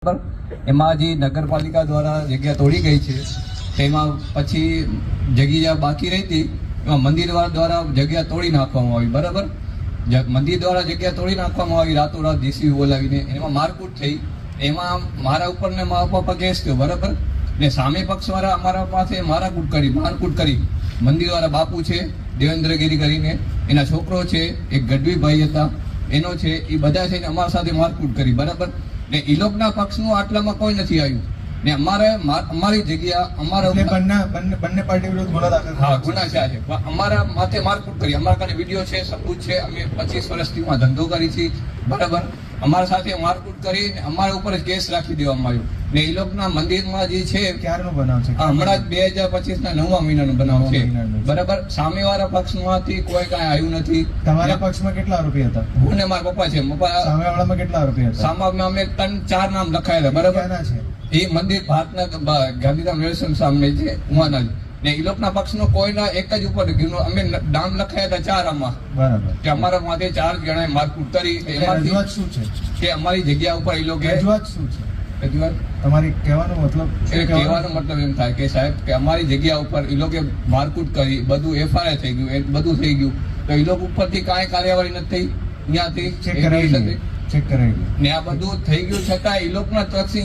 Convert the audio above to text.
એમાં જે નગરપાલિકા દ્વારા જગ્યા તોડી ગઈ છે તેમાં પછી જગ્યા બાકી રહી હતી એમાં મંદિર દ્વારા જગ્યા તોડી નાખવામાં આવી. બરાબર, મંદિર દ્વારા જગ્યા તોડી નાખવામાં આવી રાતોરાત જેસીબી બોલાવીને. એમાં મારકૂટ થઈ, એમાં મારા ઉપર ને મારા પપ્પા કેસ થયો. બરાબર, ને સામે પક્ષવાળા અમારા પાસે મારકૂટ કરી. મંદિરવાળા બાપુ છે દેવેન્દ્રગીરી કરીને, એના છોકરો છે એક ગઢવીભાઈ હતા એનો છે, એ બધા છે ને અમારા સાથે મારકૂટ કરી. બરાબર, ને ઈ લોકના પક્ષનું આટલામાં કોઈ નથી આવ્યું ને અમારી જગ્યા અમારા બંને પાર્ટી વિરુદ્ધ ગુનો દાખલ. હા, ગુના છે. અમારા માથે મારકૂટ કરી. અમારા પાસે વિડીયો છે, સબૂત છે. અમે 25 વર્ષથી ધંધો કરી છે. બરાબર, અમારા સાથે મારકૂટ કરી અમારા ઉપર જ કેસ રાખી દેવામાં આવ્યો. ને ઈ લોકના મંદિરમાં જે છે ક્યારનો બનાવ છે? હમણાં જ 2025 ના 9મા મહિનાનો બનાવ છે. બરાબર, સામેવાળા પક્ષમાંથી કોઈ કાંઈ આવ્યું નથી. તમારા પક્ષમાં કેટલા આરોપી હતા? હું ને મારા પપ્પા છે. સામેવાળામાં કેટલા આરોપી હતા? સામામાં અમે 3-4 નામ લખાયેલા. બરાબર, છે એ મંદિર ભારતના ગાંધીધામ રેલવે સામે છે ઉમાના ને ઈ લોકના પક્ષનો કોઈના એક જ ઉપર અમે નામ લખાયા હતા 4 આમાં. બરાબર, કે અમારા માથે 4 જણાએ મારકૂટ કરી. રજૂઆત શું છે કે અમારી જગ્યા ઉપર એ લોકો રજૂઆત શું છે? રજૂઆત તમારી કહેવાનો મતલબ કહેવાનો મતલબ એમ થાય કે સાહેબ કે અમારી જગ્યા ઉપર એ લોકો મારકૂટ કરી, બધું એફઆઈઆર થઈ ગયું, એ બધું થઈ ગયું, તો એ લોકો ઉપરથી કાંઈ કાર્યવાહી નથી થઈ. અહીંયાથી ચેક કરાવી ને આ બધું થઈ ગયું છતાં એ લોકોના તરફથી